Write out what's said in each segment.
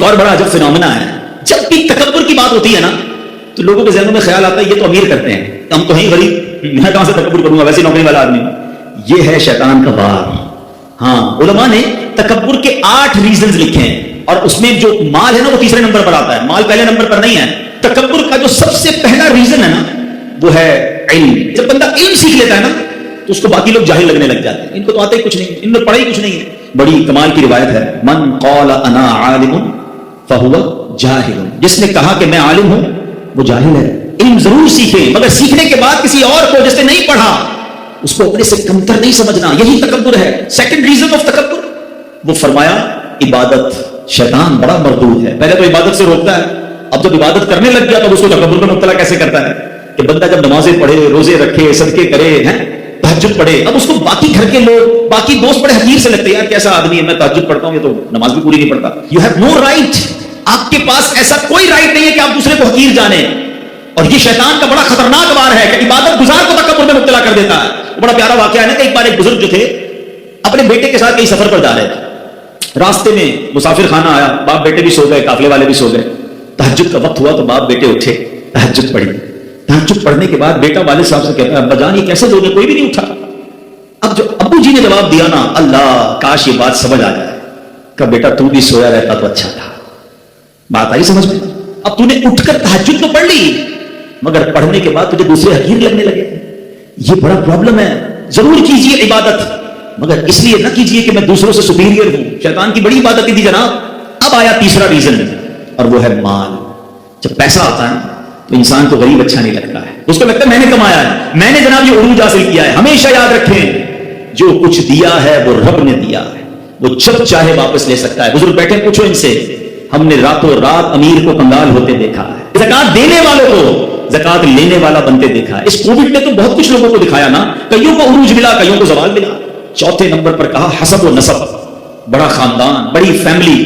اور بڑا अजब फिनोमेना है, जब भी तकब्बुर की बात होती है ना तो लोगों के ज़हनों में ख्याल आता है ये तो अमीर करते हैं, हम तो हैं गरीब, मैं कहां से तकब्बुर करूंगा, वैसे नौकरी वाला आदमी. ये है शैतान का वार. हाँ, उलमा ने तकब्बुर के 8 रीजंस लिखे हैं और उसमें जो माल है ना वो तीसरे नंबर पर आता है, माल पहले नंबर पर नहीं है. तकब्बुर का जो सबसे पहला रीजन है ना वो है इल्म. जब बंदा इल्म सीख लेता है ना तो उसको बाकी लोग जाहिल लगने लग जाते हैं, इनको तो आता ही कुछ नहीं, इनमें पढ़ा ही कुछ नहीं है. बड़ी कमाल की रिवायत है, मन क़ाला अना आलिमुन फहुवा जाहिलुन, जिसने कहा कि मैं आलिम हूं वो जाहिल है. इल्म जरूर सीखे, मगर सीखने के बाद किसी और को जिसने नहीं पढ़ा उसको अपने से कमतर नहीं समझना, यही तकब्बुर है. सेकंड रीजन ऑफ तकब्बुर, वो फरमाया इबादत. शैतान बड़ा मरदूद है, पहले तो इबादत से रोकता है, अब जब इबादत करने लग गया तो उसको तकब्बुर में मुब्तला कैसे करता है कि बंदा जब नमाजें पढ़े, रोजे रखे, सदके करे, हैं तहज्जुद पढ़े, अब उसको बाकी घर के लोग, बाकी दोस्त बड़े हकीर से लगते हैं, यार कैसा आदमी है, मैं तहज्जुद पढ़ता हूं, ये तो नमाज भी पूरी नहीं पढ़ता. यू हैव नो राइट, आपके पास ऐसा कोई राइट नहीं है कि आप दूसरे को हकीर जाने. और ये शैतान का बड़ा खतरनाक वार है कि इबादत गुजार को तकब्बुर में मुब्तला कर देता है. बड़ा प्यारा वाकया है ना कि एक बार एक बुजुर्ग जो थे अपने बेटे के साथ कहीं सफर पर जा रहे थे, रास्ते में मुसाफिर खाना आया, बाप बेटे भी सो गए, काफिले वाले भी सो गए. तहज्जुद का वक्त हुआ तो बाप बेटे उठे, तहज्जुद पढ़ी. तहज्जुद पढ़ने के बाद बेटा वालिद साहब से कहता है, अब्बा जान ये कैसे लोगे, कोई भी नहीं उठा. अब जो अब्बू जी ने जवाब दिया ना, अल्लाह काश ये बात समझ आ जाए, कब बेटा तू भी सोया रहता तो अच्छा था. बात आई समझ में. अब तूने उठकर तहज्जुद तो पढ़ ली मगर पढ़ने के बाद तुझे दूसरे हकीर लगने लगे, ये बड़ा प्रॉब्लम है. जरूर कीजिए इबादत मगर इसलिए ना कीजिए कि मैं दूसरों से सुपीरियर हूं. शैतान की बड़ी इबादत थी जनाब. अब आया तीसरा रीजन और वो है माल. जब पैसा आता है तो इंसान को गरीब अच्छा नहीं लगता है, उसको लगता है मैंने कमाया है, मैंने जनाब ये उरूज हासिल किया है. हमेशा याद रखें जो कुछ दिया है वो रब ने दिया है, वो जब चाहे वापस ले सकता है. बुजुर्ग बैठे पूछो इनसे, हमने रातों रात अमीर को कंगाल होते देखा है, ज़कात देने वालों को ज़कात लेने वाला बनते देखा है. इस कोविड ने तो बहुत कुछ लोगों को दिखाया ना, कईयों को उरूज मिला, कईयों को जवाल मिला. चौथे नंबर पर कहा हसब व नसब, बड़ा खानदान, बड़ी फैमिली.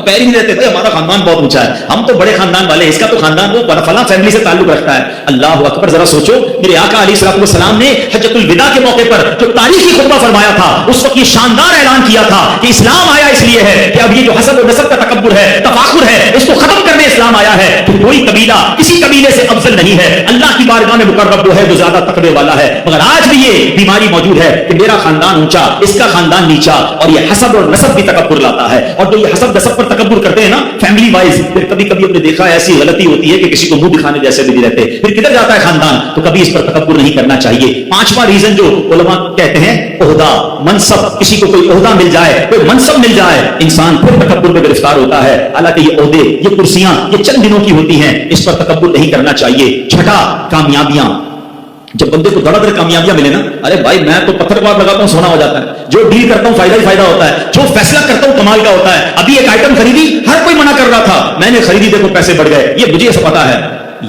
पैर ही नहीं रहते भाई हमारा खानदान बहुत ऊंचा है, हम तो बड़े खानदान वाले, इसका तो खानदान वो फला फैमिली से ताल्लुक रखता है. अल्लाह अकबर. जरा सोचो, मेरे आका अलैहि सलाम ने हज्जतुल विदा के मौके पर जो तारीखी खुतबा फरमाया था उस वक्त ये शानदार ऐलान किया था कि इस्लाम आया इसलिए है कि अब ये जो हसब व नसब का तकब्बुर है, तफाखुर है, इसको खत्म करने इस्लाम आया है. तो कोई कबीला किसी कबीले से अफजल नहीं है. अल्लाह की बारगाह में मुकर्रब वो है जो ज्यादा तकवे वाला है. मगर आज भी ये बीमारी मौजूद है कि मेरा खानदान ऊंचा, इसका खानदान नीचा, और ये हसब और नसब भी तकब्बुर लाता है. और जो ये हसब नसब पर तकब्बुर करते हैं ना फैमिली वाइज, फिर कभी कभी हमने देखा ऐसी गलती होती है कि किसी को मुंह दिखाने जैसे भी नहीं रहते, फिर किधर जाता है खानदान. तो कभी इस पर तकब्बुर नहीं करना चाहिए. पांचवा रीजन जो उलमा कहते हैं ओहदा, मनसब. किसी को कोई ओहदा मिल जाए, कोई मनसब मिल जाए, इंसान फिर तकब्बुर में गिरफ्तार होता है. हालांकि ये ओहदे, ये कुर्सियां, ये चंद दिनों की होती हैं, इस पर तकब्बुर नहीं करना चाहिए. छठा, कामयाबियां. जब बंदे को धड़ाधड़ कामयाबियां मिले ना, अरे भाई मैं तो पत्थर पार लगाता हूं सोना हो जाता है, जो डील करता हूं फायदा ही फायदा होता है, जो फैसला करता हूं कमाल का होता है. अभी एक आइटम खरीदी, हर कोई मना कर रहा था, मैंने खरीदी, देखो पैसे बढ़ गए, ये मुझे ऐसा पता है.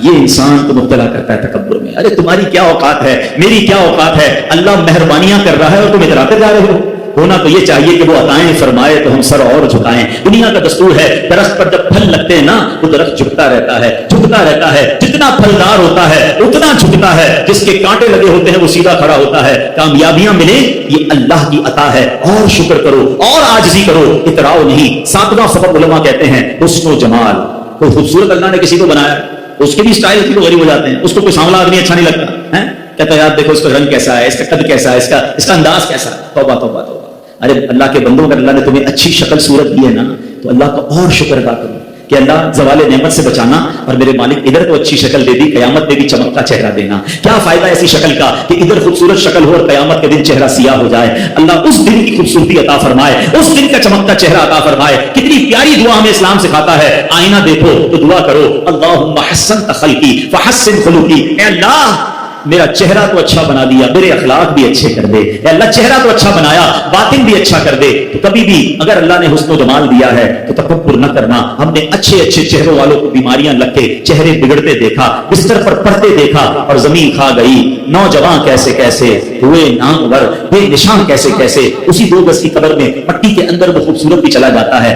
ये इंसान को मुब्तला करता है तकब्बुर में. अरे तुम्हारी क्या औकात है, मेरी क्या औकात है, अल्लाह मेहरबानियां कर रहा है और तुम इतराते जा रहे हो. होना तो ये चाहिए कि वो अताएं फरमाए तो हम सर और झुकाएं. दुनिया का दस्तूर है, दरख्त पर जब फल लगते हैं ना वो दरख्त झुकता रहता है, झुकता रहता है. जितना फलदार होता है उतना झुकता है, जिसके कांटे लगे होते हैं वो सीधा खड़ा होता है. कामयाबियां मिले ये अल्लाह की अता है, और शुक्र करो और आजिज़ी करो, इतराओ नहीं. सातवां सबब उलमा कहते हैं हुस्न व जमाल. कोई खूबसूरत अल्लाह ने किसी को बनाया, उसके भी स्टाइल की गरीब हो जाते हैं, उसको कोई सांवला आदमी अच्छा नहीं लगता है, कहता यार देखो इसका रंग कैसा है, इसका कद कैसा है, इसका अंदाज कैसा है. तौबा तौबा तौबा. अरे अल्लाह के बंदों, अगर अल्लाह ने तुम्हें अच्छी शक्ल सूरत दी है ना तो अल्लाह का और शुक्र अदा करो कि अल्लाह ज़वाले नेमत से बचाना, और मेरे मालिक इधर तो अच्छी शक्ल दे दी, कयामत में भी चमकता चेहरा देना. क्या फायदा ऐसी शक्ल का कि इधर खूबसूरत शक्ल हो और कयामत के दिन चेहरा सियाह हो जाए. अल्लाह उस दिन की खूबसूरती अता फरमाए, उस दिन का चमकता चेहरा अता फरमाए. कितनी प्यारी दुआ हमें इस्लाम सिखाता है. आईना देखो तो दुआ करो, अल्लाहुम्मा हस्सन खल्की फहस्सिन खुलुकी. ए अल्लाह मेरा चेहरा तो अच्छा बना दिया, मेरे अखलाक भी अच्छे कर दे. अल्लाह चेहरा तो अच्छा बनाया, बातिन भी अच्छा कर दे. तो कभी भी अगर अल्लाह ने हुस्न जमाल दिया है तो तकब्बुर न करना. हमने अच्छे अच्छे चेहरों वालों को बीमारियां लग के चेहरे बिगड़ते देखा, बिस्तर पर पड़ते देखा, और जमीन खा गई. नौजवान कैसे कैसे हुए नामवर, बेनिशान कैसे कैसे, उसी 2 गज की कब्र में मट्टी के अंदर वो खूबसूरत भी चला जाता है.